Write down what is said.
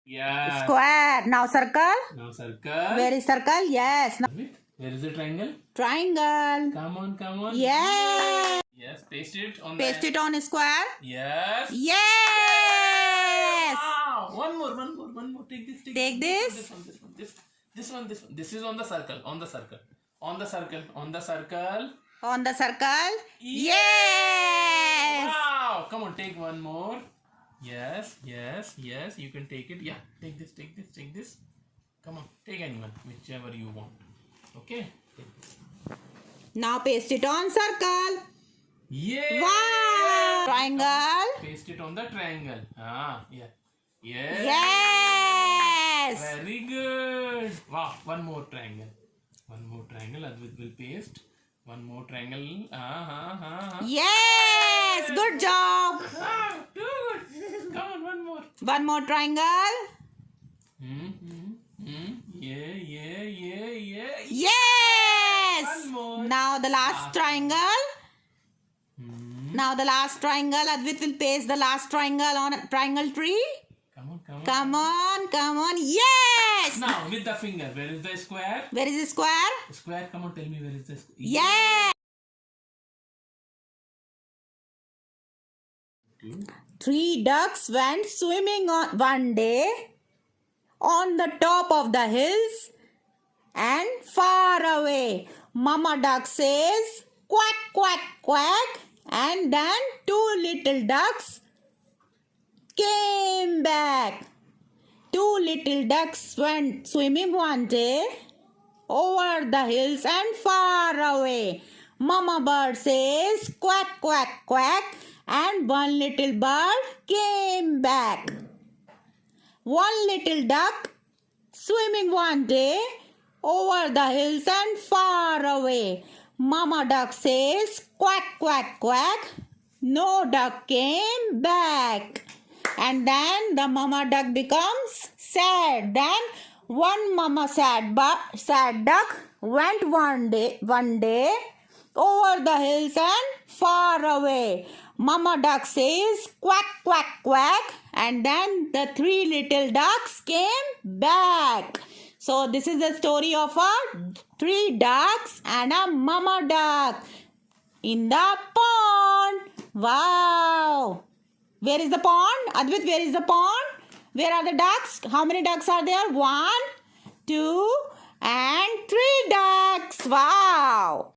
Yeah. Square. Now circle. Now circle. Where is circle? Yes. Now Where is the triangle? triangle. Come on, come on. Yes. Yes, paste it on Paste it on a square. Yes. Yes. Wow. One more. Take this. Take this. This one. This one. This is on the circle. On the circle. On the circle. On the circle. On the circle. Yes. Wow. Come on, take one more. Yes. You can take it. Yeah. Take this. Come on. Take anyone. Whichever you want. Okay. Take this. Now paste it on circle. Yeah. Wow. Triangle. Paste it on the triangle. Yeah. Yes. Yes. Very good. Wow. One more triangle. Advait will paste. One more triangle. Yes. Good job. Too good. Come on, one more. One more triangle. Yeah. Yes. One more. Now the last triangle. Now the last triangle. Advait will paste the last triangle on a triangle tree. Come on. Come on. Yes. Now with the finger. Where is the square? Where is the square? Square. Come on, tell me where is the square? Yes. 3 ducks went swimming on one day on the top of the hills and far away. Mama duck says quack, quack, quack, and then 2 little ducks came back. 2 little ducks went swimming one day over the hills and far away. Mama bird says quack, quack, quack, and 1 little bird came back. 1 little duck swimming one day over the hills and far away. Mama duck says quack, quack, quack. No duck came back. And then the mama duck becomes sad. Then one mama sad duck went one day over the hills and far away. Mama duck says quack, quack, quack, and then the 3 little ducks came back. So this is the story of 3 ducks and a mama duck in the pond. Wow. Where is the pond? Advait, where is the pond? Where are the ducks? How many ducks are there? 1, 2, and 3 ducks. Wow.